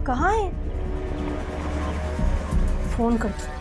कहाँ है? फोन करती।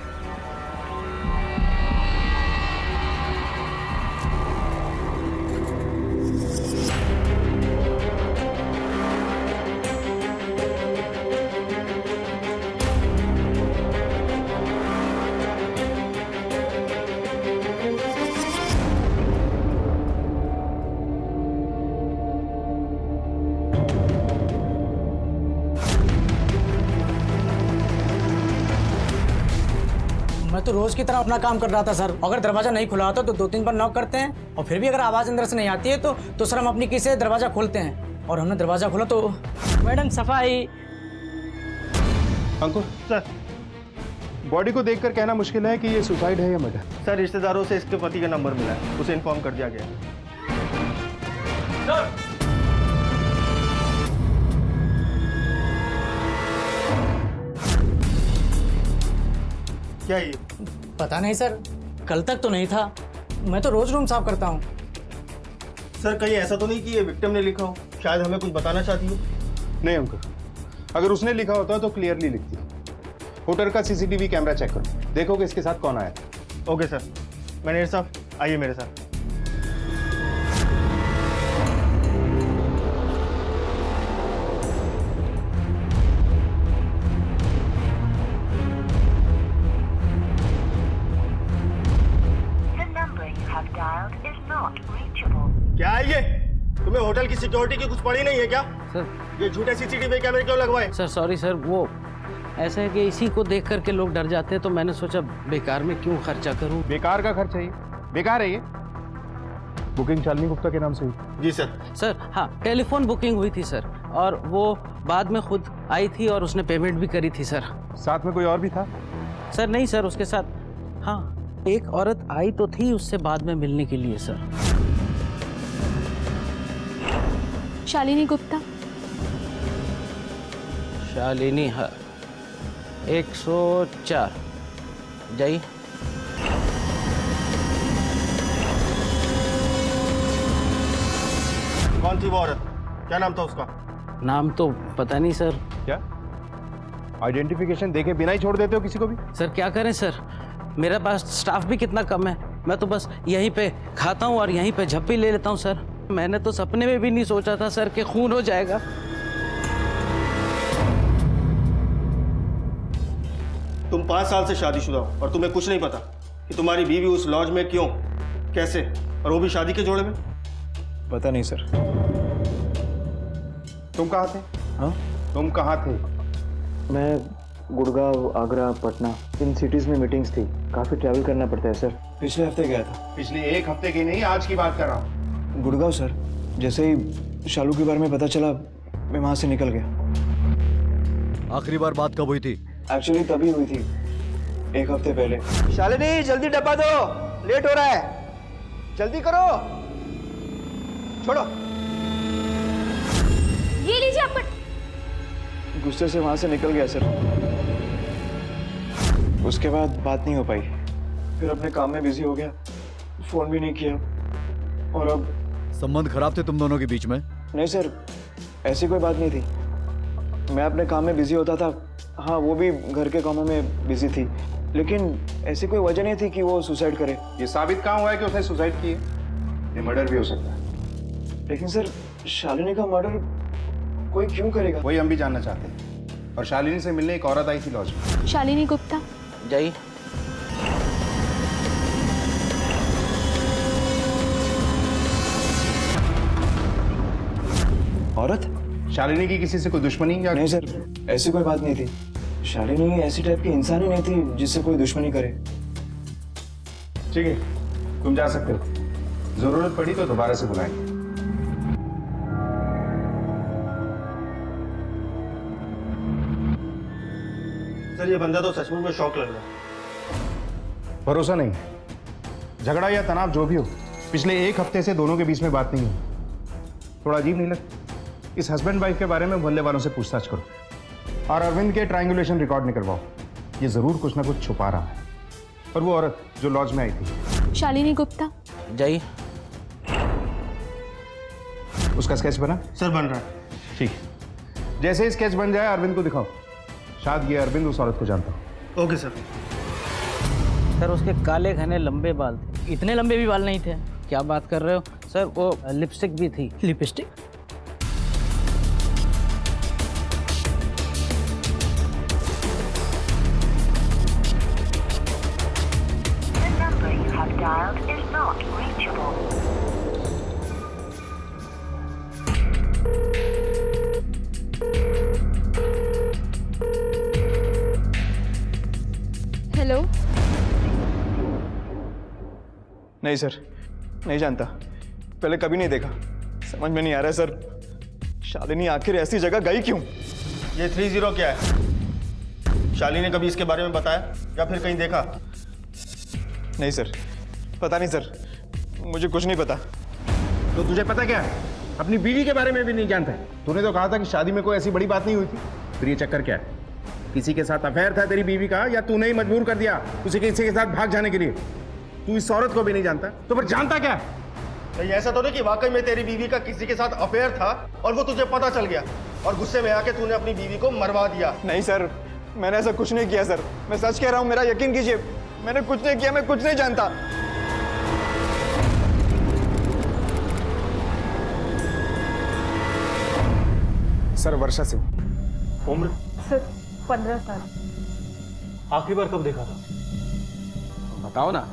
मैं तो रोज की तरह अपना काम कर रहा था सर। अगर दरवाजा नहीं खुला होता तो 2-3 बार नॉक करते हैं और फिर भी अगर आवाज अंदर से नहीं आती है तो सर हम अपनी की से दरवाजा खोलते हैं। और हमने दरवाजा खोला तो मैडम सफाई। अंकुर सर बॉडी को देखकर कहना मुश्किल है कि ये सुसाइड है या मर्डर। सर रिश्तेदारों से इसके पति का नंबर मिला है, उसे इन्फॉर्म कर दिया गया है। क्या ये? पता नहीं सर, कल तक तो नहीं था। मैं तो रोज रूम साफ करता हूँ। सर कहीं ऐसा तो नहीं कि ये विक्टिम ने लिखा हो? शायद हमें कुछ बताना चाहती हो। नहीं अंकुर, अगर उसने लिखा होता तो क्लियरली लिखती। होटल का सीसीटीवी कैमरा चेक करो, देखोगे इसके साथ कौन आया था। Okay sir. मैनेजर साहब आइए मेरे साथ। क्या है ये? तुम्हें होटल की सिक्योरिटी की कुछ पड़ी नहीं है क्या? सर ये झूठे सीसीटीवी कैमरे क्यों लगवाए? सर सॉरी सर, वो ऐसा है कि इसी को देख करके लोग डर जाते हैं, तो मैंने सोचा बेकार में क्यों खर्चा करूं। बेकार का खर्च है ये, बेकार है ये। बुकिंग शालिनी गुप्ता के नाम से हुई। जी सर। सर हाँ, टेलीफोन बुकिंग हुई थी सर, और वो बाद में खुद आई थी और उसने पेमेंट भी करी थी सर। साथ में कोई और भी था? सर नहीं सर, उसके साथ हाँ एक औरत आई तो थी उससे बाद में मिलने के लिए सर। शालिनी गुप्ता। शालिनी हाँ 104 जाइए। कौन थी वो औरत? क्या नाम था उसका? नाम तो पता नहीं सर। क्या आइडेंटिफिकेशन देखे बिना ही छोड़ देते हो किसी को भी? सर क्या करें सर, मेरे पास स्टाफ भी कितना कम है। मैं तो बस यहीं पे खाता हूँ और यहीं पे झप्पी ले लेता हूँ सर। मैंने तो सपने में भी नहीं सोचा था सर कि खून हो जाएगा। तुम 5 साल से शादीशुदा हो और तुम्हें कुछ नहीं पता कि तुम्हारी बीवी उस लॉज में क्यों, कैसे, और वो भी शादी के जोड़े में? पता नहीं सर। तुम कहाँ थे? हाँ तुम कहाँ थे? मैं गुड़गांव, आगरा, पटना, इन सिटीज़ में मीटिंग्स थी। काफ़ी ट्रैवल करना पड़ता है सर। पिछले हफ्ते गया था। पिछले 1 हफ्ते की नहीं, आज की बात कर रहा हूँ। गुड़गांव सर, जैसे ही शालू के बारे में पता चला मैं वहाँ से निकल गया। आखिरी बार बात कब हुई थी? एक्चुअली तभी हुई थी 1 हफ्ते पहले। शालिनी जल्दी डब्बा दो, लेट हो रहा है, जल्दी करो। छोड़ो। ये लीजिए आपका। गुस्से से वहाँ से निकल गया सर। उसके बाद बात नहीं हो पाई। फिर अपने काम में बिजी हो गया, फोन भी नहीं किया। और अब संबंध खराब थे तुम दोनों के बीच में? नहीं सर, ऐसी कोई बात नहीं थी। मैं अपने काम में बिजी होता था, हाँ वो भी घर के कामों में बिजी थी, लेकिन ऐसी कोई वजह नहीं थी कि वो सुसाइड करे। ये साबित कहाँ हुआ है कि उसने सुसाइड की है? ये मर्डर भी हो सकता है। लेकिन सर शालिनी का मर्डर कोई क्यों करेगा? वही हम भी जानना चाहते हैं। और शालिनी से मिलने एक औरत आई थी लॉज में। शालिनी गुप्ता। जाइए। औरत? शालिनी की किसी से कोई दुश्मनी या? नहीं सर, ऐसी कोई बात नहीं थी। शालिनी ऐसी टाइप की इंसान ही नहीं थी जिससे कोई दुश्मनी करे। ठीक है, तुम जा सकते हो। जरूरत पड़ी तो दोबारा से बुलाएंगे। सर ये बंदा तो सचमुच में शौक लग रहा है। भरोसा नहीं है। झगड़ा या तनाव जो भी हो, पिछले 1 हफ्ते से दोनों के बीच में बात नहीं हुई। थोड़ा अजीब नहीं लगता? इस हस्बैंड वाइफ के बारे में मोहल्ले वालों से पूछताछ करो और अरविंद के ट्रायंगुलेशन रिकॉर्ड निकलवाओ। ये जरूर कुछ ना कुछ छुपा रहा है। और वो औरत जो लॉज में आई थी, शालिनी गुप्ता। जाइए। उसका स्केच बना? सर बन रहा है। ठीक है, जैसे ही स्केच बन जाए अरविंद को दिखाओ। शायद ये अरविंद उस औरत को जानता हो। Okay sir. सर उसके काले घने लंबे बाल थे। इतने लंबे भी बाल नहीं थे। क्या बात कर रहे हो सर? वो लिपस्टिक भी थी। Lipstick? The number you have dialed is not reachable. Hello. नहीं सर, नहीं जानता, पहले कभी नहीं देखा। समझ में नहीं आ रहा है सर, शालिनी आखिर ऐसी जगह गई क्यों? ये 30 क्या है? शालिनी ने कभी इसके बारे में बताया या फिर कहीं देखा? नहीं सर, पता नहीं सर, मुझे कुछ नहीं पता। तो तुझे पता क्या है? अपनी बीवी के बारे में भी नहीं जानता है। तूने तो कहा था कि शादी में कोई ऐसी बड़ी बात नहीं हुई थी। फिर ये चक्कर क्या है? किसी के साथ अफेयर था तेरी बीवी का, या तूने ही मजबूर कर दिया उसे किसी के साथ भाग जाने के लिए? तू इस औरत को भी नहीं जानता, तो फिर जानता क्या है? नहीं, ऐसा तो नहीं कि वाकई में तेरी बीवी का किसी के साथ अफेयर था और वो तुझे पता चल गया और गुस्से में आके तूने अपनी बीवी को मरवा दिया? नहीं सर, मैंने ऐसा कुछ नहीं किया सर, मैं सच कह रहा हूँ, मेरा यकीन कीजिए, मैंने कुछ नहीं किया, मैं कुछ नहीं जानता। सर वर्षा से। उम्र? सर 15 साल। आखिरी बार कब देखा था? बताओ ना।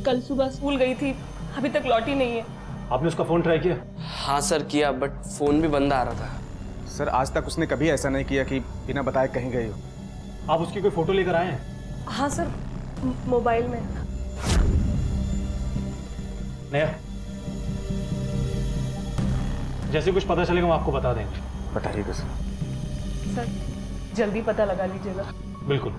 कल सुबह स्कूल गई थी, अभी तक लौटी नहीं है। आपने उसका फोन ट्राई किया? हाँ सर किया, बट फोन भी बंद आ रहा था। सर आज तक उसने कभी ऐसा नहीं किया कि बिना बताए कहीं गई हो। आप उसकी कोई फोटो लेकर आए हैं? हाँ सर, मोबाइल में। नया, जैसे कुछ पता चलेगा हम आपको बता देंगे। बताइएगा सर। सर जल्दी पता लगा लीजिएगा। बिल्कुल।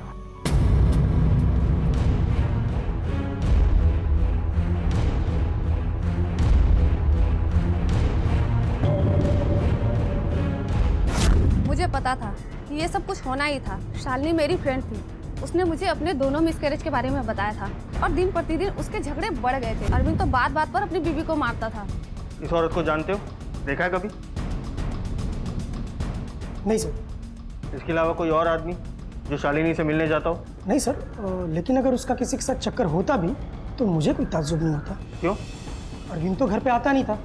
मुझे पता था कि ये सब कुछ होना ही था। शालिनी मेरी फ्रेंड थी, उसने मुझे अपने दोनों मिसकैरेज के बारे में बताया था और दिन प्रतिदिन उसके झगड़े बढ़ गए थे। अरविंद तो बात बात पर अपनी बीवी को मारता था। इस औरत को जानते हो? देखा है कभी? नहीं सर। इसके अलावा कोई और आदमी जो शालिनी से मिलने जाता हो? नहीं सर, लेकिन अगर उसका किसी के साथ चक्कर होता भी तो मुझे कोई ताज्जुब नहीं होता। क्यों? अरविंद तो घर पे आता नहीं था,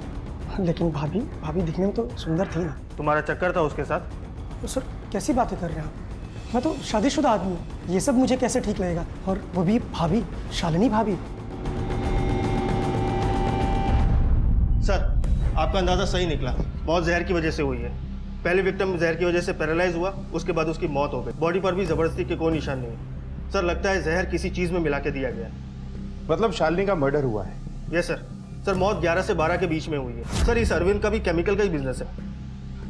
लेकिन भाभी दिखने में तो सुंदर थी ना। तुम्हारा चक्कर था उसके साथ? तो सर कैसी बातें कर रहे हैं आप? मैं तो शादीशुदा आदमी हूँ, ये सब मुझे कैसे ठीक लगेगा? और वो भी भाभी, शालिनी भाभी। सर आपका अंदाजा सही निकला, बहुत जहर की वजह से हुई है। पहले विक्टिम जहर की वजह से पैरालाइज हुआ, उसके बाद उसकी मौत हो गई। बॉडी पर भी जबरदस्ती के कोई निशान नहीं है। सर लगता है जहर किसी चीज में मिला के दिया गया। मतलब शालिनी का मर्डर हुआ है? Yes sir. सर मौत 11 से 12 के बीच में हुई है। सर इस अरविंद का भी केमिकल का ही बिजनेस है।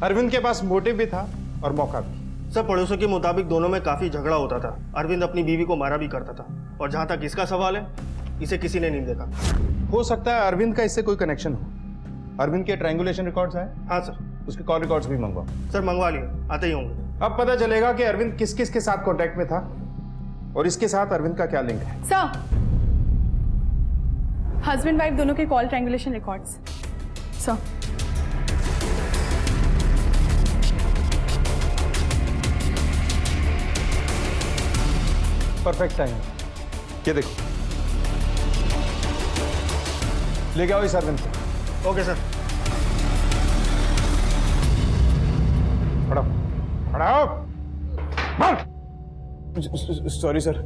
अरविंद के पास मोटिव भी था और मौका भी। सर पड़ोसियों के मुताबिक दोनों में काफी झगड़ा होता था। अरविंद अपनी बीवी को मारा भी करता था, और जहां तक इसका सवाल है, इसे किसी ने नहीं देखा। हो सकता है अरविंद का इससे कोई कनेक्शन हो। अरविंद के ट्रायंगुलेशन रिकॉर्ड्स हैं? हाँ सर। उसके कॉल रिकॉर्ड्स भी मंगवाओ। सर मंगवा लिए, आते ही होंगे। अब पता चलेगा कि अरविंद किस किस के साथ कांटेक्ट में था और इसके साथ अरविंद का क्या लिंक है। सर, हस्बैंड वाइफ दोनों के call triangulation records. Sir perfect time. ये देखो, ले आओ इस अरविंद को। Okay sir. पढ़ाओ पढ़ाओ। सॉरी सर,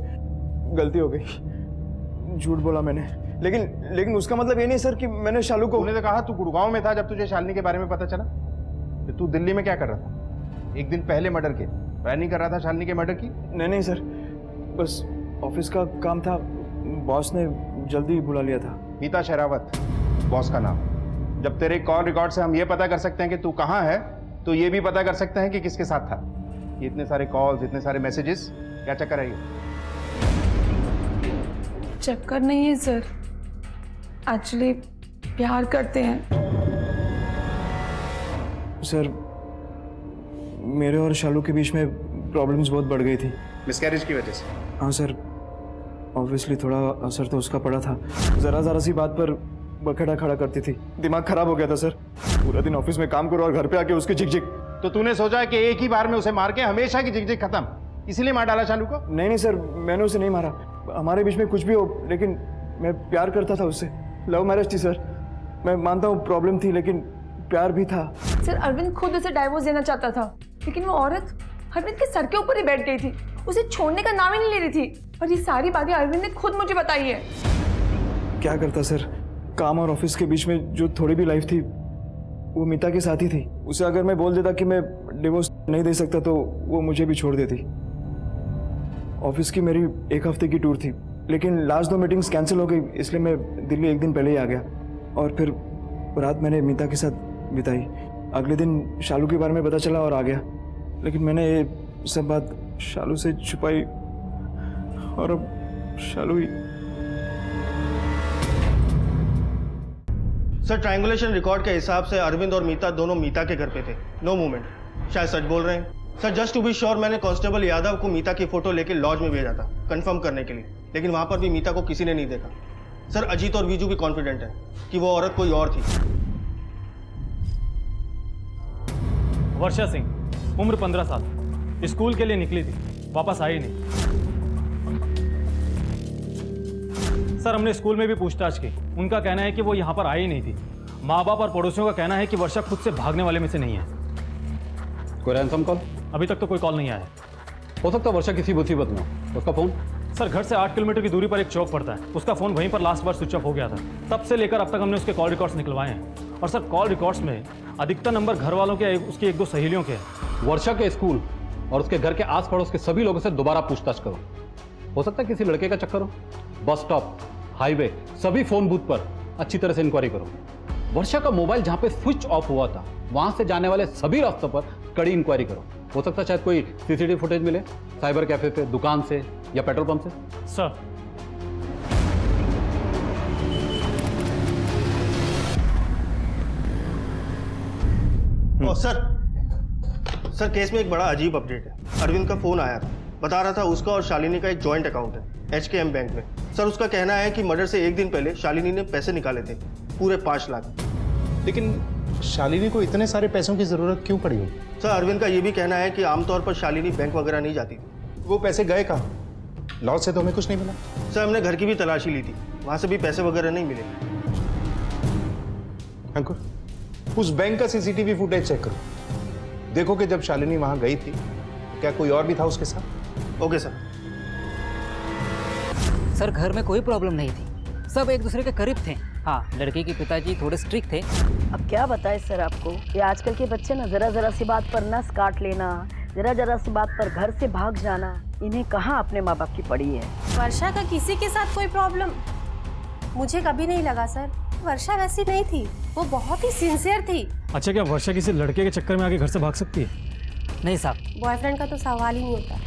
गलती हो गई, झूठ बोला मैंने। लेकिन उसका मतलब ये नहीं सर कि मैंने शालू को। तूने तो कहा तू गुड़गांव में था जब तुझे शालिनी के बारे में पता चला। तो तू दिल्ली में क्या कर रहा था? एक दिन पहले मर्डर के प्लानिंग कर रहा था शालिनी के मर्डर की? नहीं सर, बस ऑफिस का काम था, बॉस ने जल्दी बुला लिया था। मीता शेरावत बॉस का नाम। जब तेरे कॉल रिकॉर्ड से हम ये पता कर सकते हैं कि तू कहाँ है, तो ये भी पता कर सकते हैं कि किसके साथ था। ये इतने सारे कॉल्स, इतने सारे मैसेजेस, क्या चक्कर है ये? चक्कर नहीं है सर, एक्चुअली प्यार करते हैं। सर मेरे और शालू के बीच में प्रॉब्लम्स बहुत बढ़ गई थी। मिसकैरेज की वजह से? हाँ सर, ऑब्वियसली थोड़ा असर तो उसका पड़ा था। ज़रा सी बात पर बखेड़ा खड़ा करती थी, दिमाग खराब हो गया था सर। पूरा दिन ऑफिस में काम करो और घर पे आके उसकी झिक झिक। तो तूने सोचा कि एक ही बार में उसे मार के हमेशा की झिकझिक खत्म, इसीलिए मार डाला शालू को? नहीं नहीं सर, मैंने उसे नहीं मारा। हमारे बीच में कुछ भी हो, लेकिन मैं प्यार करता था उससे। लव मैरिज थी सर, मैं मानता हूँ प्रॉब्लम थी, लेकिन प्यार भी था। सर अरविंद खुद उसे डाइवोर्स देना चाहता था, लेकिन वो औरत अरविंद के सर के ऊपर ही बैठ गई थी, उसे छोड़ने का नाम ही नहीं ले रही थी। और ये सारी बातें अरविंद ने खुद मुझे बताई है। क्या करता सर, काम और ऑफिस के बीच में जो थोड़ी भी लाइफ थी वो मीता के साथ ही थी। उसे अगर मैं बोल देता कि मैं डिवोर्स नहीं दे सकता तो वो मुझे भी छोड़ देती। ऑफिस की मेरी 1 हफ्ते की टूर थी, लेकिन लास्ट 2 मीटिंग्स कैंसिल हो गई, इसलिए मैं दिल्ली 1 दिन पहले ही आ गया। और फिर रात मैंने मीता के साथ बिताई। अगले दिन शालू के बारे में पता चला और आ गया, लेकिन मैंने ये सब बात शालू से छुपाई और अब शालू ही। सर ट्रायंगुलेशन रिकॉर्ड के हिसाब से अरविंद और मीता दोनों मीता के घर पे थे। No movement. शायद सच बोल रहे हैं sir. Just to be sure मैंने कांस्टेबल यादव को मीता की फोटो लेके लॉज में भेजा था कंफर्म करने के लिए, लेकिन वहां पर भी मीता को किसी ने नहीं देखा। सर अजीत और विजू भी कॉन्फिडेंट है कि वो औरत कोई और थी। वर्षा सिंह, उम्र 15 साल, स्कूल के लिए निकली थी, वापस आई नहीं। सर हमने स्कूल में भी पूछताछ की, उनका कहना है कि वो यहाँ पर आई नहीं थी। माँ बाप और पड़ोसियों का कहना है कि वर्षा खुद से भागने वाले में से नहीं है। कोई रैंसम कॉल? अभी तक तो कोई कॉल नहीं आया है। हो सकता है वर्षा किसी मुसीबत में हो। उसका फोन? सर घर से 8 किलोमीटर की दूरी पर एक चौक पड़ता है, उसका फोन वहीं पर लास्ट बार स्विच ऑफ हो गया था। तब से लेकर अब तक हमने उसके कॉल रिकॉर्ड्स निकलवाए हैं। और सर कॉल रिकॉर्ड्स में अधिकतर नंबर घर वालों के, उसकी 1-2 सहेलियों के हैं। वर्षा के स्कूल और उसके घर के आस पड़ोस के सभी लोगों से दोबारा पूछताछ करो। हो सकता है किसी लड़के का चक्कर हो। बस स्टॉप, हाईवे, सभी फोन बूथ पर अच्छी तरह से इंक्वायरी करो। वर्षा का मोबाइल जहां पे स्विच ऑफ हुआ था वहां से जाने वाले सभी रास्तों पर कड़ी इंक्वायरी करो। हो सकता है शायद कोई सीसीटीवी फुटेज मिले, साइबर कैफे पे, दुकान से या पेट्रोल पंप से। सर और सर केस में एक बड़ा अजीब अपडेट है। अरविंद का फोन आया था, बता रहा था उसका और शालिनी का एक जॉइंट अकाउंट है HKM बैंक में। सर उसका कहना है कि मर्डर से 1 दिन पहले शालिनी ने पैसे निकाले थे, पूरे 5 लाख। लेकिन शालिनी को इतने सारे पैसों की जरूरत क्यों पड़ी हो? सर अरविंद का ये भी कहना है कि आमतौर पर शालिनी बैंक वगैरह नहीं जाती थी। वो पैसे गए कहाँ? लॉज से तो हमें कुछ नहीं मिला। सर हमने घर की भी तलाशी ली थी, वहां से भी पैसे वगैरह नहीं मिले। अंकुर, उस बैंक का सीसीटीवी फुटेज चेक करो, देखो कि जब शालिनी वहां गई थी क्या कोई और भी था उसके साथ। Okay sir. सर घर में कोई प्रॉब्लम नहीं थी, सब एक दूसरे के करीब थे। हाँ, लड़के के पिताजी थोड़े स्ट्रिक्ट थे। अब क्या बताए सर आपको, ये आजकल के बच्चे ना जरा सी बात पर नस काट लेना, जरा सी बात पर घर से भाग जाना, इन्हें कहाँ अपने माँ बाप की पड़ी है। वर्षा का किसी के साथ कोई प्रॉब्लम मुझे कभी नहीं लगा सर। वर्षा वैसी नहीं थी, वो बहुत ही सिंसियर थी। अच्छा, क्या वर्षा किसी लड़के के चक्कर में आके घर से भाग सकती है? नहीं साहब, बॉयफ्रेंड का तो सवाल ही नहीं होता,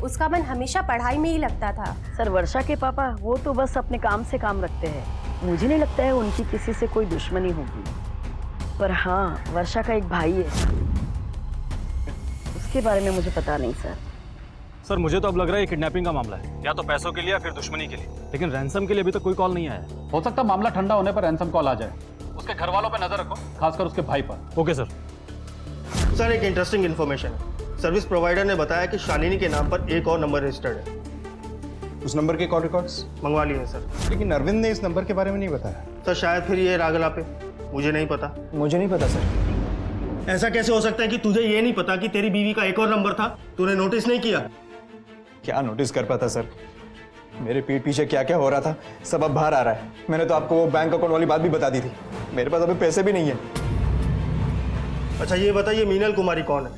उसका मन हमेशा पढ़ाई में ही लगता था। सर वर्षा के पापा वो तो बस अपने काम से काम रखते हैं, मुझे नहीं लगता है उनकी किसी से कोई दुश्मनी होगी। पर हाँ, वर्षा का एक भाई है, उसके बारे में मुझे पता नहीं सर। सर मुझे तो अब लग रहा है ये किडनैपिंग का मामला है, या तो पैसों के लिए या फिर दुश्मनी के लिए, लेकिन रैंसम के लिए अभी तक कोई कॉल नहीं आया है। हो सकता है मामला ठंडा होने पर रैंसम कॉल आ जाए। उसके घर वालों पर नजर रखो, खासकर उसके भाई पर। Okay sir. सर एक इंटरेस्टिंग इन्फॉर्मेशन है, सर्विस प्रोवाइडर ने बताया कि शालिनी के नाम पर एक और नंबर रजिस्टर्ड है। उस नंबर के कॉल रिकॉर्ड्स मंगवा लिए हैं सर। लेकिन अरविंद ने इस नंबर के बारे में नहीं बताया। सर शायद फिर ये रागला पे, मुझे नहीं पता। मुझे नहीं पता सर। ऐसा कैसे हो सकता है कि तुझे ये नहीं पता कि तेरी बीवी का एक और नंबर था? तूने नोटिस नहीं किया? क्या नोटिस कर पाता सर, मेरे पीठ पीछे क्या क्या हो रहा था सब अब बाहर आ रहा है। मैंने तो आपको वो बैंक अकाउंट वाली बात भी बता दी थी, मेरे पास अभी पैसे भी नहीं है। अच्छा ये बताइए मीनल कुमारी कौन है?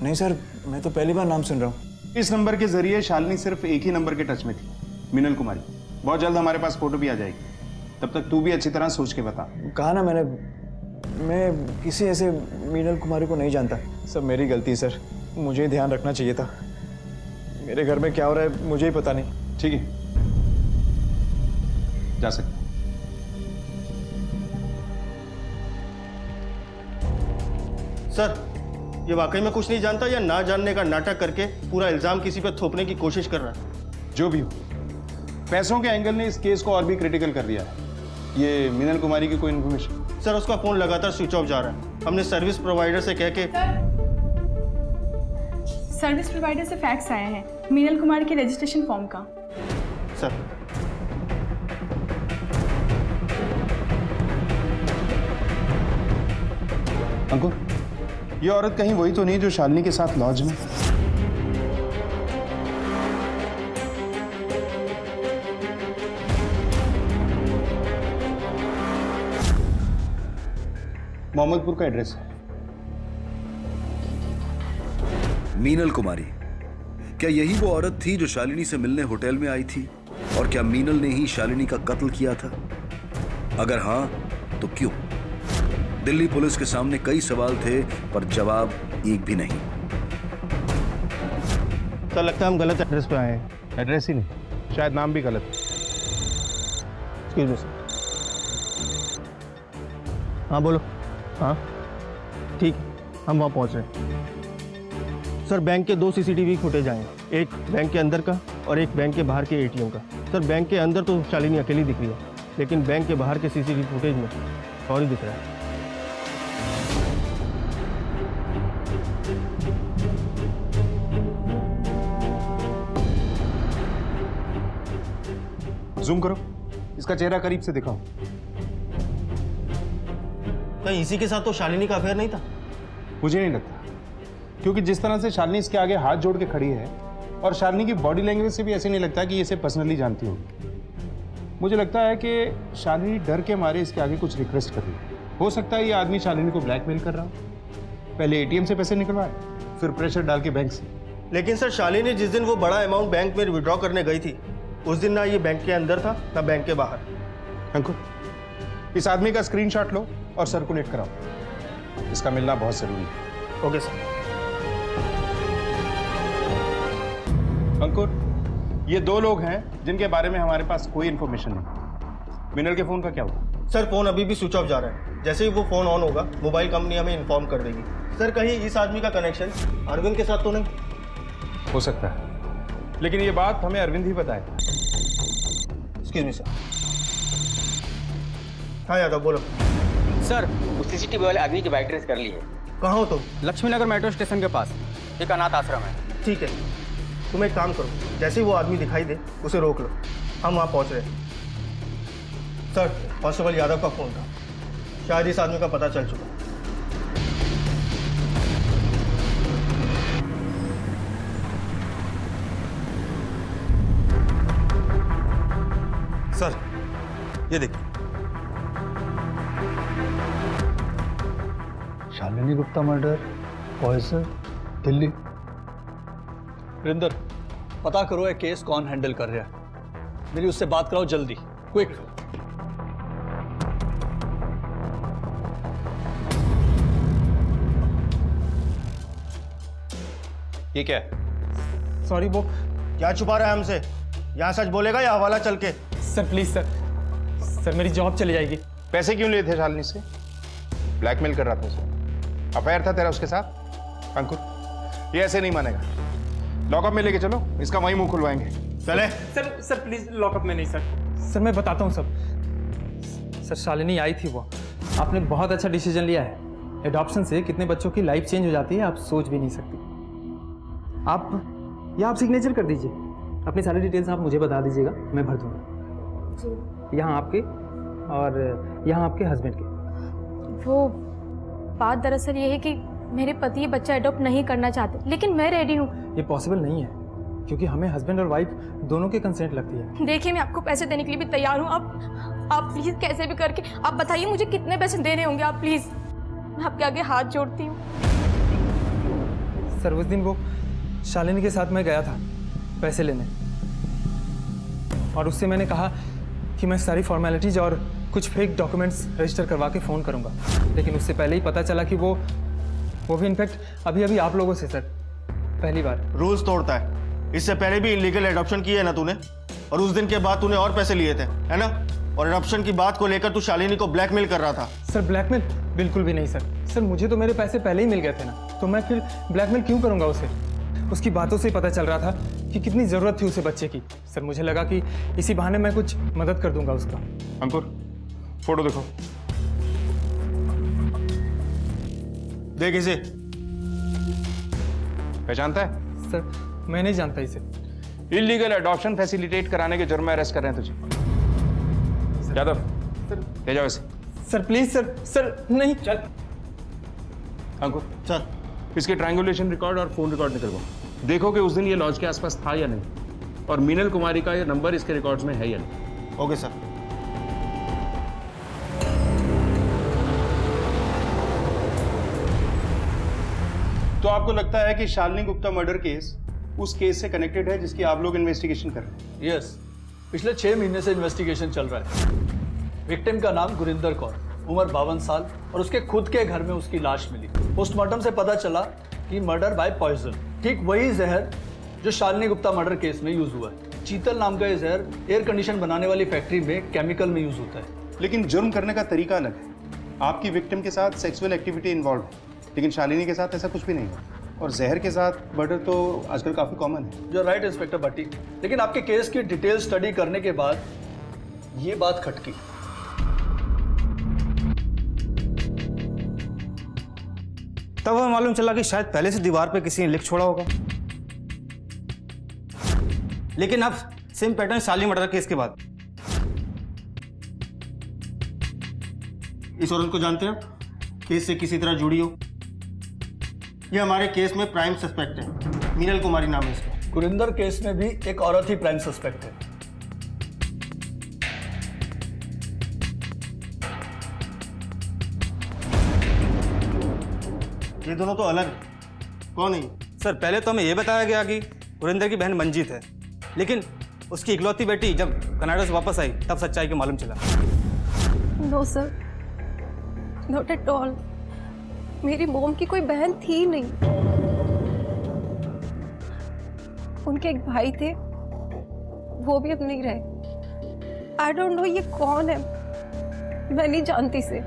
नहीं सर, मैं तो पहली बार नाम सुन रहा हूँ। इस नंबर के जरिए शालिनी सिर्फ एक ही नंबर के टच में थी, मीनल कुमारी। बहुत जल्द हमारे पास फोटो भी आ जाएगी, तब तक तू भी अच्छी तरह सोच के बता। कहा ना मैंने, मैं किसी ऐसे मीनल कुमारी को नहीं जानता। सब मेरी गलती सर, मुझे ही ध्यान रखना चाहिए था। मेरे घर में क्या हो रहा है मुझे ही पता नहीं। ठीक है, जा सकते। सर ये वाकई में कुछ नहीं जानता या ना जानने का नाटक करके पूरा इल्जाम किसी पर थोपने की कोशिश कर रहा है? जो भी हो, पैसों के एंगल ने इस केस को और भी क्रिटिकल कर दिया है। ये मीनल कुमारी की कोई इन्फॉर्मेशन? सर उसका फ़ोन लगातार स्विच ऑफ जा रहा है। हमने सर्विस प्रोवाइडर से कह के सर्विस प्रोवाइडर से फैक्स आया है मीनल कुमार के रजिस्ट्रेशन फॉर्म का। सर अंकुर, ये औरत कहीं वही तो नहीं जो शालिनी के साथ लॉज में? मोहम्मदपुर का एड्रेस है। मीनल कुमारी, क्या यही वो औरत थी जो शालिनी से मिलने होटल में आई थी? और क्या मीनल ने ही शालिनी का कत्ल किया था? अगर हाँ तो क्यों? दिल्ली पुलिस के सामने कई सवाल थे पर जवाब एक भी नहीं। सर लगता है हम गलत एड्रेस पे आए हैं। एड्रेस ही नहीं, शायद नाम भी गलत। Excuse me sir. हाँ बोलो। हाँ ठीक, हम वहाँ पहुँच रहे हैं। सर बैंक के 2 CCTV फुटेज आए हैं, एक बैंक के अंदर का और एक बैंक के बाहर के ATM का। सर बैंक के अंदर तो शालिनी अकेली दिख रही है, लेकिन बैंक के बाहर के CCTV फुटेज में और ही दिख रहा है। जूम करो, इसका चेहरा करीब से दिखाओ। कहीं इसी के साथ तो शालिनी का अफेयर नहीं था? मुझे नहीं लगता, क्योंकि जिस तरह से शालिनी इसके आगे हाथ जोड़ के खड़ी है और शालिनी की बॉडी लैंग्वेज से भी ऐसे नहीं लगता कि ये इसे पर्सनली जानती होगी। मुझे लगता है कि शालिनी डर के मारे इसके आगे कुछ रिक्वेस्ट कर रही है। हो सकता है ये आदमी शालिनी को ब्लैकमेल कर रहा हो, पहले ATM से पैसे निकलवाए, फिर प्रेशर डाल के बैंक से। लेकिन सर शालिनी जिस दिन वो बड़ा अमाउंट बैंक में विड्रॉ करने गई थी, उस दिन ना ये बैंक के अंदर था ना बैंक के बाहर। अंकुर, इस आदमी का स्क्रीनशॉट लो और सर्कुलेट कराओ, इसका मिलना बहुत जरूरी है। Okay sir. अंकुर, ये 2 लोग हैं जिनके बारे में हमारे पास कोई इन्फॉर्मेशन नहीं। मिनल के फोन का क्या हुआ? सर फोन अभी भी स्विच ऑफ जा रहा है। जैसे ही वो फोन ऑन होगा मोबाइल कंपनी हमें इन्फॉर्म कर देगी। सर कहीं इस आदमी का कनेक्शन अरविंद के साथ तो नहीं? हो सकता है, लेकिन ये बात हमें अरविंद ही बताए। Excuse me sir. हाँ यादव बोलो। सर उस CCTV वाले आदमी की बाइक ट्रेस कर ली है। कहाँ हो तुम? लक्ष्मी नगर मेट्रो स्टेशन के पास एक अनाथ आश्रम है। ठीक है, तुम एक काम करो, जैसे ही वो आदमी दिखाई दे उसे रोक लो, हम वहाँ पहुँच रहे हैं। सर कांस्टेबल यादव का फ़ोन था, शायद इस आदमी का पता चल चुका। सर ये देखिए, शालिनी गुप्ता मर्डर, पॉइजन, दिल्ली। रिंदर, पता करो ये केस कौन हैंडल कर रहा है। मेरी उससे बात कराओ जल्दी, क्विक। ये क्या है? सॉरी वो क्या छुपा रहा है हमसे? यहाँ सच बोलेगा या हवाला चल के? सर प्लीज सर मेरी जॉब चली जाएगी। पैसे क्यों लिए थे शालिनी से? ब्लैकमेल कर रहा था उसे? अफेयर था तेरा उसके साथ? अंकुर, ये ऐसे नहीं मानेगा। लॉकअप में लेके चलो, इसका वहीं मुंह खुलवाएंगे। चले। सर प्लीज लॉकअप में नहीं सर मैं बताता हूँ सब। सर शालिनी आई थी वो। आपने बहुत अच्छा डिसीजन लिया है। एडॉप्शन से कितने बच्चों की लाइफ चेंज हो जाती है आप सोच भी नहीं सकती। आप सिग्नेचर कर दीजिए, अपनी सारी डिटेल्स आप मुझे बता दीजिएगा, मैं भर दूँगा। यहाँ आपके और यहाँ आपके हस्बैंड के। वो बात दरअसल ये है कि मेरे पति ये बच्चा अडॉप्ट नहीं करना चाहते, लेकिन मैं रेडी हूँ। ये पॉसिबल नहीं है क्योंकि हमें हस्बैंड और वाइफ दोनों के कंसेंट लगती है। देखिए मैं आपको पैसे देने के लिए भी तैयार हूँ। आप प्लीज़ कैसे भी करके आप बताइए मुझे कितने पैसे देने होंगे आप प्लीज़। मैं आपके आगे हाथ जोड़ती हूँ। सर उस दिन वो शालिनी के साथ मैं गया था पैसे लेने और उससे मैंने कहा कि मैं सारी फॉर्मेलिटीज और कुछ फेक डॉक्यूमेंट्स रजिस्टर करवा के फ़ोन करूंगा, लेकिन उससे पहले ही पता चला कि वो भी इनफैक्ट अभी आप लोगों से सर पहली बार रूल्स तोड़ता है। इससे पहले भी इलीगल एडॉप्शन किए है ना तूने, और उस दिन के बाद तूने और पैसे लिए थे, है ना? और एडॉप्शन की बात को लेकर तू शालिनी को ब्लैकमेल कर रहा था। सर ब्लैकमेल बिल्कुल भी नहीं सर मुझे तो मेरे पैसे पहले ही मिल गए थे ना, तो मैं फिर ब्लैकमेल क्यों करूंगा उसे? उसकी बातों से पता चल रहा था कि कितनी ज़रूरत थी उसे बच्चे की। सर मुझे लगा कि इसी बहाने मैं कुछ मदद कर दूंगा उसका। अंकुर, फोटो देखो। देख इसे, पहचानता है? सर मैं नहीं जानता इसे। इलीगल अडॉप्शन फैसिलिटेट कराने के जुर्म में अरेस्ट कर रहे हैं तुझे। यादव, ले जाओ इसे। सर प्लीज सर, सर नहीं। चल अंकुर सर, इसके ट्रायंगुलेशन रिकॉर्ड और फोन रिकॉर्ड निकलवाओ। देखो कि उस दिन ये लॉज के आसपास था या नहीं, और मीनल कुमारी का ये नंबर इसके रिकॉर्ड्स में है या नहीं। Okay sir. तो आपको लगता है कि शालिनी गुप्ता मर्डर केस उस केस से कनेक्टेड है जिसकी आप लोग इन्वेस्टिगेशन कर रहे हैं? यस, पिछले 6 महीने से इन्वेस्टिगेशन चल रहा है। विक्टिम का नाम गुरिंदर कौर, उम्र 52 साल, और उसके खुद के घर में उसकी लाश मिली। पोस्टमार्टम से पता चला कि मर्डर बाय पॉइजन, ठीक वही जहर जो शालिनी गुप्ता मर्डर केस में यूज हुआ है। चीतल नाम का ये जहर एयर कंडीशन बनाने वाली फैक्ट्री में केमिकल में यूज होता है। लेकिन जुर्म करने का तरीका अलग है। आपकी विक्टिम के साथ सेक्सुअल एक्टिविटी इन्वॉल्व है, लेकिन शालिनी के साथ ऐसा कुछ भी नहीं है। और जहर के साथ मर्डर तो आजकल काफी कॉमन है। जो राइट इंस्पेक्टर भट्टी, लेकिन आपके केस की डिटेल स्टडी करने के बाद ये बात खटकी। तब हमें मालूम चला कि शायद पहले से दीवार पे किसी ने लिख छोड़ा होगा। लेकिन अब same pattern Shalini murder case के बाद। इस औरत को जानते हैं? केस से किसी तरह जुड़ी हो? ये हमारे केस में प्राइम सस्पेक्ट है। मीनल कुमारी नाम है इसका। गुरिंदर केस में भी एक औरत ही प्राइम सस्पेक्ट है। ये दोनों तो अलग हैं। कौन है? सर पहले तो हमें ये बताया गया कि गुरिंदर की बहन मंजीत है, लेकिन उसकी इकलौती बेटी जब कनाडा से वापस आई तब सच्चाई के मालूम चला। No sir, not at all. मेरी मोम की कोई बहन थी नहीं। उनके एक भाई थे, वो भी अब नहीं रहे। आई डोंट नो ये कौन है, मैं नहीं जानती इसे।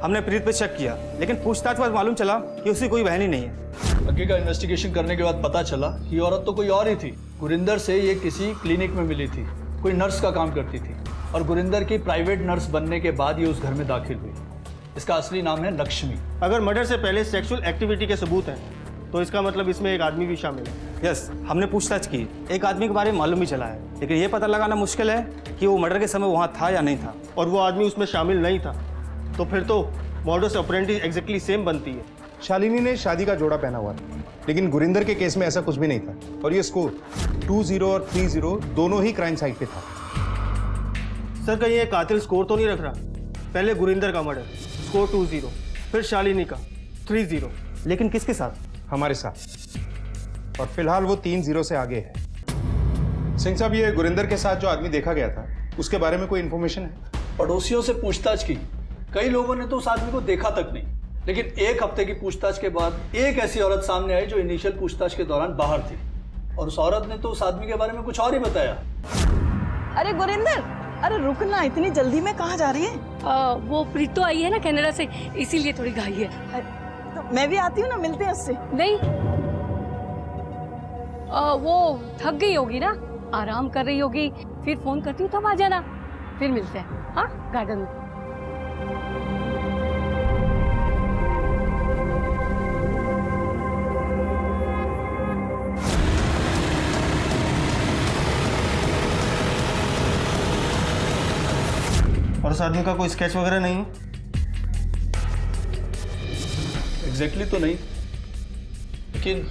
हमने प्रीत पे शक किया, लेकिन पूछताछ के बाद मालूम चला कि उसकी कोई बहन ही नहीं है। आगे का इन्वेस्टिगेशन करने के बाद पता चला कि औरत तो कोई और ही थी। गुरिंदर से ये किसी क्लिनिक में मिली थी, कोई नर्स का काम करती थी, और गुरिंदर की प्राइवेट नर्स बनने के बाद ये उस घर में दाखिल हुई। इसका असली नाम है लक्ष्मी। अगर मर्डर से पहले सेक्सुअल एक्टिविटी के सबूत हैं, तो इसका मतलब इसमें एक आदमी भी शामिल है। यस, हमने पूछताछ की, एक आदमी के बारे में मालूम भी चला है, लेकिन ये पता लगाना मुश्किल है कि वो मर्डर के समय वहाँ था या नहीं था। और वो आदमी उसमें शामिल नहीं था, तो फिर तो मॉडस ऑपरेंडी एग्जैक्टली सेम बनती है। शालिनी ने शादी का जोड़ा पहना हुआ था, लेकिन गुरिंदर के केस में ऐसा कुछ भी नहीं था। और ये स्कोर 20 और 30 दोनों ही क्राइम साइट पे था। सर कहीं ये कातिल स्कोर तो नहीं रख रहा? पहले गुरिंदर का मर्डर, स्कोर 20, फिर शालिनी का 30। लेकिन किसके साथ? हमारे साथ। और फिलहाल वो 3-0 से आगे है। सिंह साहब, ये गुरिंदर के साथ जो आदमी देखा गया था, उसके बारे में कोई इन्फॉर्मेशन है? पड़ोसियों से पूछताछ की, कई लोगों ने तो उस आदमी को देखा तक नहीं। लेकिन एक हफ्ते की पूछताछ के बाद एक ऐसी औरत सामने आई जो इनिशियल पूछताछ के दौरान बाहर थी, और उस औरत ने तो उस आदमी के बारे में कुछ और ही बताया। अरे गुरिंदर, अरे रुकना, इतनी जल्दी में कहाँ जा रही है? वो प्रीतो आई है ना कनाडा से, इसीलिए थोड़ी घाई है। तो मैं भी आती हूँ ना, मिलते हैं उससे। नहीं, वो थक गई होगी ना, आराम कर रही होगी। फिर फोन करती हूँ तब आ जाना, फिर मिलते हैं। हाँ, गार्डन में। और उस आदमी का कोई स्केच वगैरह नहीं है? एग्जैक्टली तो नहीं, लेकिन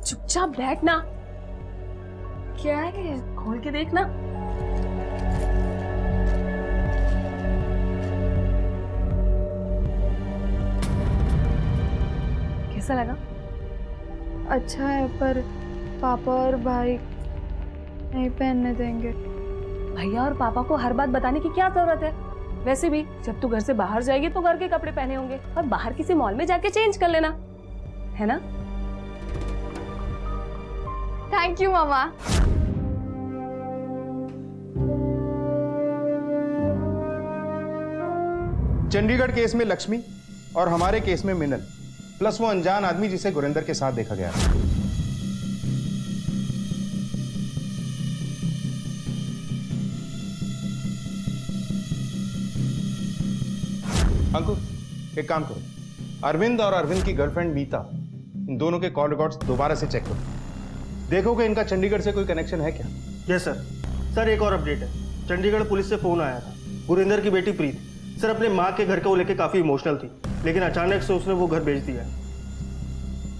चुपचाप बैठना। क्या है, खोल के देखना। कैसा लगा? अच्छा है, पर पापा और भाई नहीं पहनने देंगे। भैया और पापा को हर बात बताने की क्या जरूरत है? वैसे भी जब तू घर से बाहर जाएगी तो घर के कपड़े पहने होंगे, और बाहर किसी मॉल में जाके चेंज कर लेना, है ना? Thank you mama. Chandigarh case में लक्ष्मी और हमारे केस में मिनल प्लस वो अनजान आदमी जिसे गुरिंदर के साथ देखा गया। अंकुर एक काम करो, अरविंद और अरविंद की गर्लफ्रेंड मीता, इन दोनों के कॉल रिकॉर्ड्स दोबारा से चेक करो। देखो कि इनका चंडीगढ़ से कोई कनेक्शन है क्या। Yes sir. सर एक और अपडेट है, चंडीगढ़ पुलिस से फोन आया था। गुरिंदर की बेटी प्रीत सर अपने माँ के घर को लेकर काफी इमोशनल थी, लेकिन अचानक से उसने वो घर बेच दिया।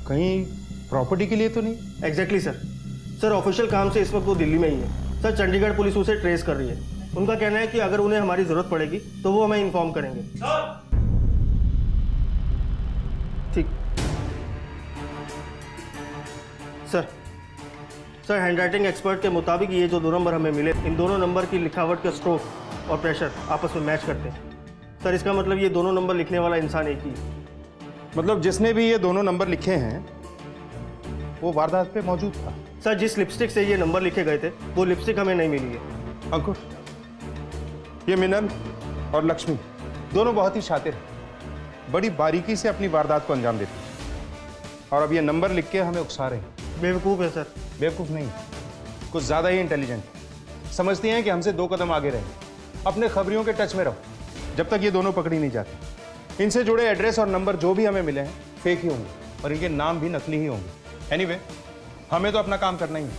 कहीं प्रॉपर्टी के लिए तो नहीं? Exactly sir. सर ऑफिशियल काम से इस वक्त वो दिल्ली में ही है। सर चंडीगढ़ पुलिस उसे ट्रेस कर रही है। उनका कहना है कि अगर उन्हें हमारी जरूरत पड़ेगी तो वो हमें इन्फॉर्म करेंगे। ठीक सर हैंडराइटिंग एक्सपर्ट के मुताबिक ये जो 2 नंबर हमें मिले, इन दोनों नंबर की लिखावट का स्ट्रोक और प्रेशर आपस में मैच करते हैं। सर इसका मतलब ये दोनों नंबर लिखने वाला इंसान एक ही है। मतलब जिसने भी ये दोनों नंबर लिखे हैं वो वारदात पे मौजूद था। सर जिस लिपस्टिक से ये नंबर लिखे गए थे वो लिपस्टिक हमें नहीं मिली है। अंकुर, ये मिनल और लक्ष्मी दोनों बहुत ही शातिर हैं, बड़ी बारीकी से अपनी वारदात को अंजाम देते हैं, और अब ये नंबर लिख के हमें उकसा रहे हैं। बेवकूफ़ है सर। बेवकूफ़ नहीं, कुछ ज़्यादा ही इंटेलिजेंट। समझती हैं कि हमसे 2 कदम आगे रहे। अपने खबरियों के टच में रहो जब तक ये दोनों पकड़ी नहीं जाती। इनसे जुड़े एड्रेस और नंबर जो भी हमें मिले हैं फेक ही होंगे और इनके नाम भी नकली ही होंगे। एनीवे, हमें तो अपना काम करना ही है।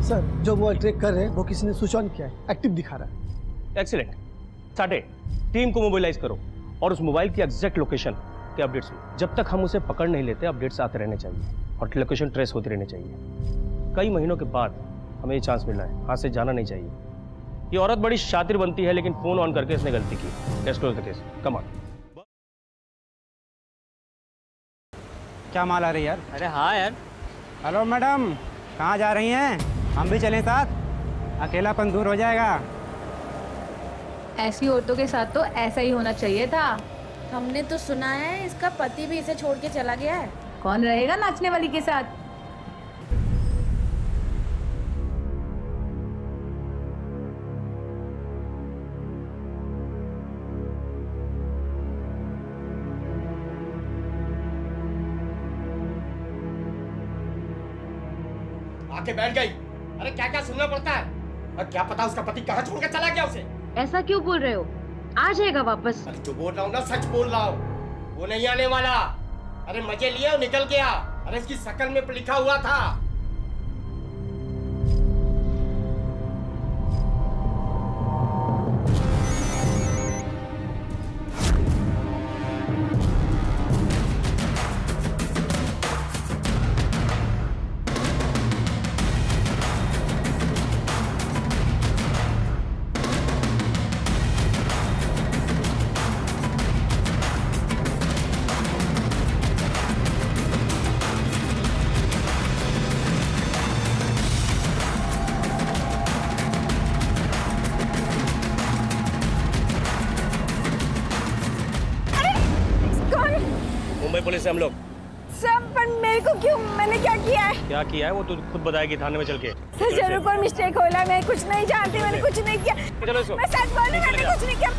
सर जो वो ट्रैक कर रहे हैं वो किसी ने स्विच ऑन किया है, एक्टिव दिखा रहा है। एक्सीलेंट। स्टार्टेड। टीम को मोबिलाइज करो और उस मोबाइल की एग्जैक्ट लोकेशन के अपडेट्स लो। जब तक हम उसे पकड़ नहीं लेते अपडेट्स आते रहने चाहिए और लोकेशन ट्रेस होती रहनी चाहिए। कई महीनों के बाद हमें ये चांस मिला है, हाथ से जाना नहीं चाहिए। ये औरत बड़ी शातिर बनती है लेकिन फोन ऑन करके इसने गलती की। Let's close the case, come on. क्या माल आ रही है यार? अरे हाँ यार। हेलो मैडम, कहाँ जा रही हैं? हम भी चलें साथ, अकेलापन दूर हो जाएगा। ऐसी औरतों के साथ तो ऐसा ही होना चाहिए था। हमने तो सुना है इसका पति भी इसे छोड़ के चला गया है। कौन रहेगा नाचने वाली के साथ? आके बैठ गई। अरे क्या क्या सुनना पड़ता है, और क्या पता उसका पति कहाँ छोड़ के चला गया उसे। ऐसा क्यों बोल रहे हो? आ जाएगा वापस। अरे जो बोल रहा हूँ ना सच बोल रहा हूँ, वो नहीं आने वाला। अरे मजे लिए और निकल गया। अरे इसकी शक्ल में लिखा हुआ था। मुंबई पुलिस से हम लोग। सर पर मेरे को क्यों? मैंने क्या किया है? क्या किया है वो तो खुद बताएगी थाने में चल के। सर जरूर कोई मिस्टेक होला, मैं कुछ नहीं जानती, मैंने कुछ नहीं किया। मैं सच बोल रही हूँ, मैंने कुछ नहीं किया।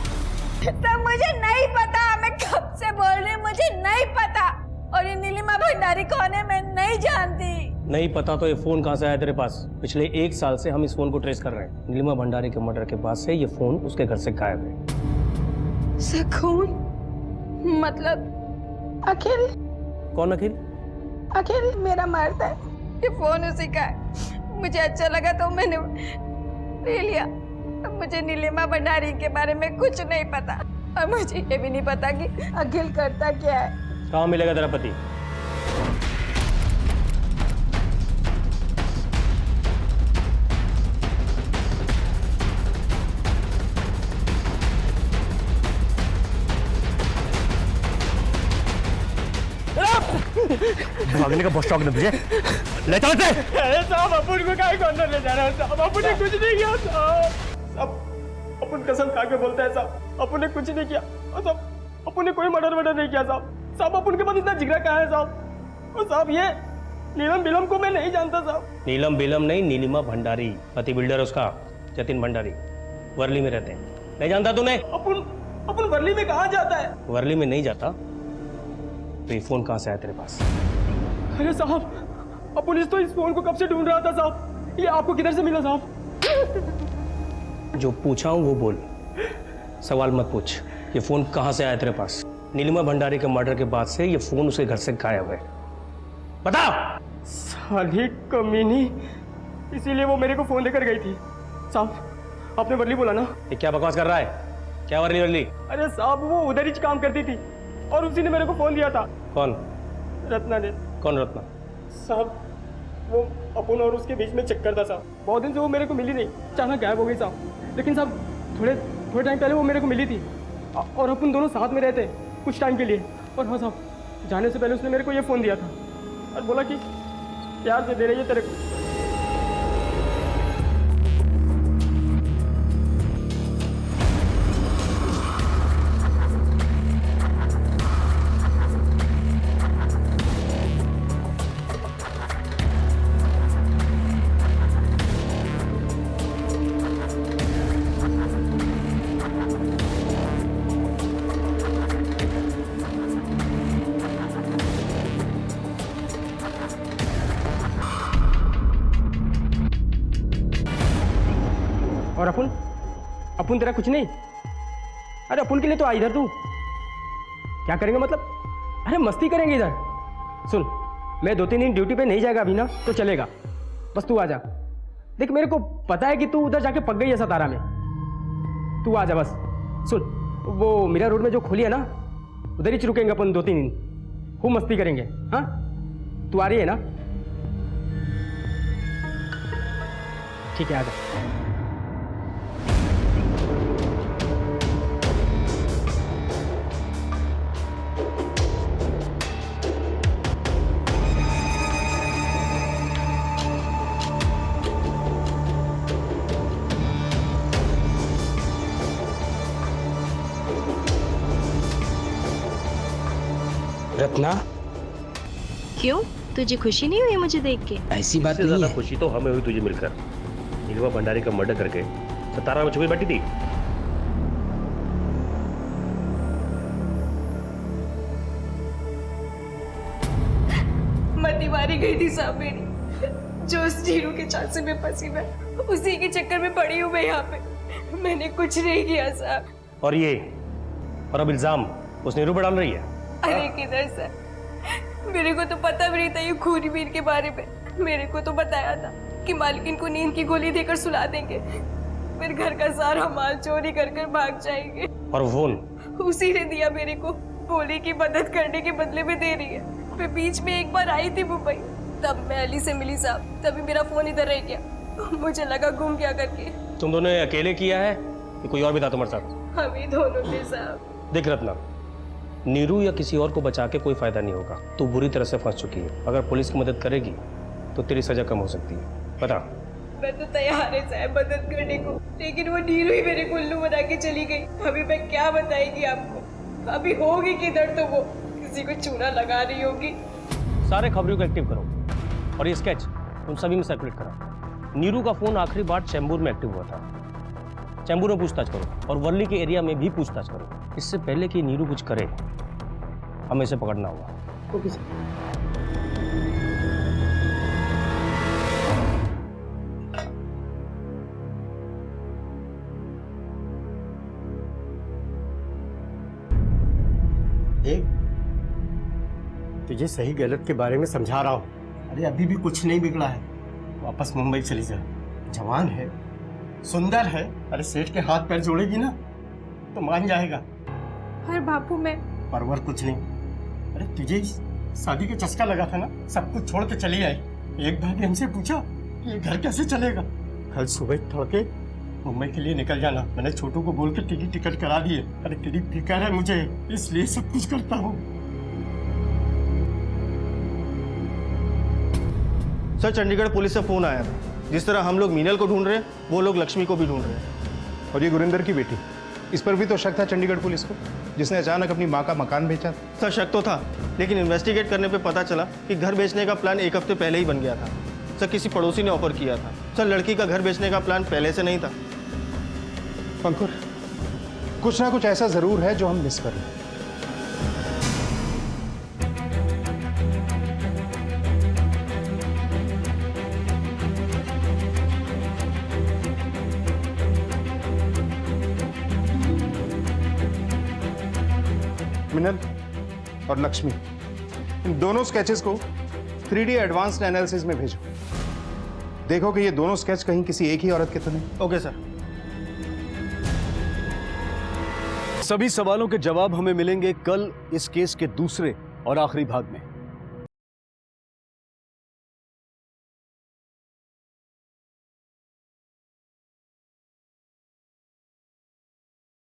सर मुझे नहीं पता, मैं कब से बोल रही हूँ मुझे नहीं पता। और ये नीलिमा भंडारी कौन है मैं नहीं जानती। नहीं पता तो ये फोन कहाँ से आया तेरे पास? पिछले 1 साल से हम इस फोन को ट्रेस कर रहे हैं। नीलिमा भंडारी के मर्डर के बाद से ये फोन उसके घर से गायब है। सर कौन? मतलब अखिल? कौन अखिल? अखिल मेरा मर्द है। ये फोन उसी का है। मुझे अच्छा लगा तो मैंने ले लिया। अब मुझे नीलिमा भंडारी के बारे में कुछ नहीं पता, और मुझे ये भी नहीं पता कि अखिल करता क्या है। कहाँ मिलेगा तेरा पति? भागने का बहुत शौक है तुझे, ले चल से। साहब अपन को काहे कॉर्नर ले जा रहे हो साहब? अपन ने कुछ नहीं किया साहब। अपन कसम खा के बोलता है साहब, अपन ने कुछ नहीं किया साहब। अपन ने कोई मर्डर नहीं किया साहब। साहब अपन के पास इतना जिगरा कहाँ है साहब? और साहब ये नीलम बिलम को मैं नहीं जानता साहब। नीलम बिलम नहीं, नीलिमा भंडारी, पति बिल्डर उसका जतिन भंडारी, वर्ली में रहते हैं। नहीं जानता तूने? अपन वर्ली में कहाँ जाता है? वर्ली में नहीं जाता तो ये फोन कहाँ से आया तेरे पास? अरे साहब अपन इस फोन को कब से ढूंढ रहा था साहब। ये आपको किधर से मिला साहब? जो पूछा हूँ वो बोल, सवाल मत पूछ। ये फोन कहाँ से आया तेरे पास? नीलिमा भंडारी के मर्डर के बाद से ये फोन उसके घर से गायब है। बता। साली कमीनी, इसीलिए वो मेरे को फोन देकर गई थी। साहब आपने वर्ली बोला ना? ये क्या बकवास कर रहा है? क्या वर्ली वर्ली? अरे साहब वो उधर ही काम करती थी और उसी ने मेरे को फोन दिया था। कौन? रत्ना ने। कौन रत्ना? साहब वो अपन और उसके बीच में चक्कर था साहब। बहुत दिन से वो मेरे को मिली नहीं, अचानक गायब हो गई साहब। लेकिन साहब थोड़े टाइम पहले वो मेरे को मिली थी और अपन दोनों साथ में रहते कुछ टाइम के लिए। और हाँ साहब, जाने से पहले उसने मेरे को ये फ़ोन दिया था और बोला कि प्यार से दे रही है तेरे को। और अपन तेरा कुछ नहीं? अरे अपन के लिए तो आ इधर तू। क्या करेंगे मतलब? अरे मस्ती करेंगे इधर। सुन, मैं 2-3 दिन ड्यूटी पे नहीं जाएगा अभी ना तो चलेगा, बस तू आ जा। देख मेरे को पता है कि तू उधर जाके पक गई है सतारा में, तू आ जा बस। सुन, वो मीरा रोड में जो खोली है ना, उधर ही रुकेंगे अपन 2-3 दिन, खूब मस्ती करेंगे। हाँ तू आ रही है ना? ठीक है आ जा। रत्ना, क्यों? तुझे खुशी नहीं हुई मुझे देख के? ऐसी बात नहीं है। खुशी तो हमें हुई तुझे मिलकर। नीलिमा भंडारी का मर्डर करके सतारा में छुपी बैठी थी। मती मारी गई थी साहब मेरी, जो उस जीरू के चांसे में फंसी मैं उसी के चक्कर में पड़ी हूँ मैं यहाँ पे। मैंने कुछ नहीं किया साहब। और ये और अब इल्जाम उस नीरू पर डाल रही है? अरे किधर सर, मेरे को तो पता भी नहीं था ये खूनी वीर के बारे में। मेरे को तो बताया था कि मालकिन को नींद की गोली देकर सुला देंगे, फिर घर का सारा माल चोरी कर कर भाग जाएंगे। और फोन उसी ने दिया मेरे को, बोली की मदद करने के बदले में दे रही है। फिर बीच में एक बार आई थी मुंबई, तब मैं अली से मिली साहब, तभी मेरा फोन इधर रह गया। मुझे लगा गुम क्या करके। तुम दोनों ने अकेले किया है कि कोई और भी था तुम्हारे साथ? हम ही दोनों थे साहब। देख रत्ना, नीरू या किसी और को बचा के कोई फायदा नहीं होगा। तू बुरी तरह से फंस चुकी है। अगर पुलिस की मदद करेगी तो तेरी सजा कम हो सकती है। बता। मैं तो तैयार है साहब मदद करने को, लेकिन वो नीरू ही मेरे को उल्लू बना के चली गई। अभी मैं क्या बताएगी आपको? अभी होगी किधर? तो वो किसी को चूना लगा रही होगी। सारे खबरों को एक्टिव करो और ये स्केच उन सभी में सर्कुलेट करो। नीरू का फोन आखिरी बार चैम्बूर में एक्टिव हुआ था। चैम्बूर में पूछताछ करो और वर्ली के एरिया में भी पूछताछ करो। इससे पहले कि नीरू कुछ करे, हमें इसे पकड़ना होगा। Okay sir. देख, तुझे सही गलत के बारे में समझा रहा हूँ। अरे अभी भी कुछ नहीं बिगड़ा है। वापस मुंबई चली जा। जवान है, सुंदर है। अरे सेठ के हाथ पैर जोड़ेगी ना तो मान जाएगा। पर बापू मैं परवर कुछ नहीं। अरे तुझे शादी का चस्का लगा था ना, सब कुछ छोड़ के चली आई। एक बार भी हमसे पूछा कि ये घर कैसे चलेगा? कल सुबह तड़के मुंबई के लिए निकल जाना। मैंने छोटू को बोल के टिकट करा दिए। अरे तेरी फिक्र है मुझे, इसलिए सब कुछ करता हूँ। सर, चंडीगढ़ पुलिस से फोन आया था। जिस तरह हम लोग मीनल को ढूंढ रहे हैं, वो लोग लक्ष्मी को भी ढूंढ रहे हैं। और ये गुरिंदर की बेटी? इस पर भी तो शक था चंडीगढ़ पुलिस को, जिसने अचानक अपनी माँ का मकान बेचा। सर शक तो था, लेकिन इन्वेस्टिगेट करने पे पता चला कि घर बेचने का प्लान 1 हफ्ते पहले ही बन गया था। सर किसी पड़ोसी ने ऑफर किया था। सर लड़की का घर बेचने का प्लान पहले से नहीं था। पंकुर, कुछ ना कुछ ऐसा जरूर है जो हम मिस कर रहे हैं। मिनल और लक्ष्मी, इन दोनों स्केचेस को 3D एडवांस्ड एनालिसिस में भेजो। देखो कि ये दोनों स्केच कहीं किसी एक ही औरत के तो नहीं। Okay sir. सभी सवालों के जवाब हमें मिलेंगे कल इस केस के दूसरे और आखिरी भाग में।